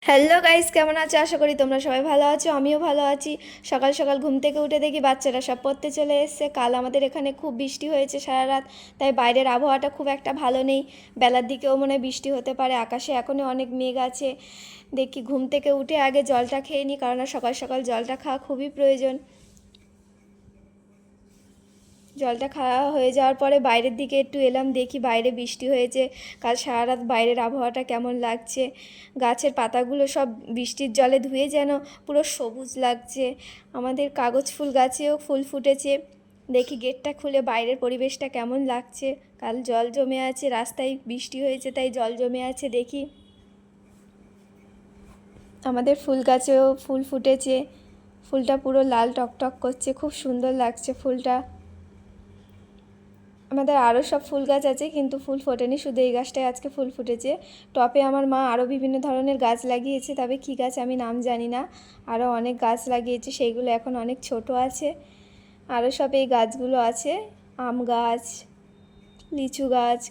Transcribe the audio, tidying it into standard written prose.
Hello guys, কেমন আছো? আশা করি তোমরা সবাই ভালো আছো। আমিও ভালো আছি। সকাল সকাল ঘুম থেকে উঠে দেখি বাচ্চারা সব পড়তে চলে এসছে। কাল আমাদের এখানে খুব বৃষ্টি হয়েছে সারা রাত, তাই বাইরের আবহাওয়াটা খুব একটা ভালো নেই। বেলার দিকেও মনে হয় বৃষ্টি হতে পারে, আকাশে এখনও অনেক মেঘ আছে। দেখি ঘুম থেকে উঠে আগে জলটা খেয়ে নিই, কারণ সকাল সকাল জলটা খাওয়া খুবই প্রয়োজন। জলটা খাওয়া হয়ে যাওয়ার পরে বাইরের দিকে একটু এলাম, দেখি বাইরে বৃষ্টি হয়েছে। কাল সারা রাত বাইরের আবহাওয়াটা কেমন লাগছে। গাছের পাতাগুলো সব বৃষ্টির জলে ধুয়ে যেন পুরো সবুজ লাগছে। আমাদের কাগজ ফুল গাছেও ফুল ফুটেছে। দেখি গেটটা খুলে বাইরের পরিবেশটা কেমন লাগছে। কাল জল জমে আছে, রাস্তায় বৃষ্টি হয়েছে তাই জল জমে আছে। দেখি আমাদের ফুল গাছেও ফুল ফুটেছে। ফুলটা পুরো লাল টকটক করছে, খুব সুন্দর লাগছে ফুলটা। আমাদের আরও সব ফুল গাছ আছে, কিন্তু ফুল ফোটেনি, শুধু এই গাছটায় আজকে ফুল ফুটেছে। টপে আমার মা আরও বিভিন্ন ধরনের গাছ লাগিয়েছে, তবে কী গাছ আমি নাম জানি না। আরও অনেক গাছ লাগিয়েছে, সেইগুলো এখন অনেক ছোট আছে। আরও সব এই গাছগুলো আছে, আম গাছ, লিচু গাছ।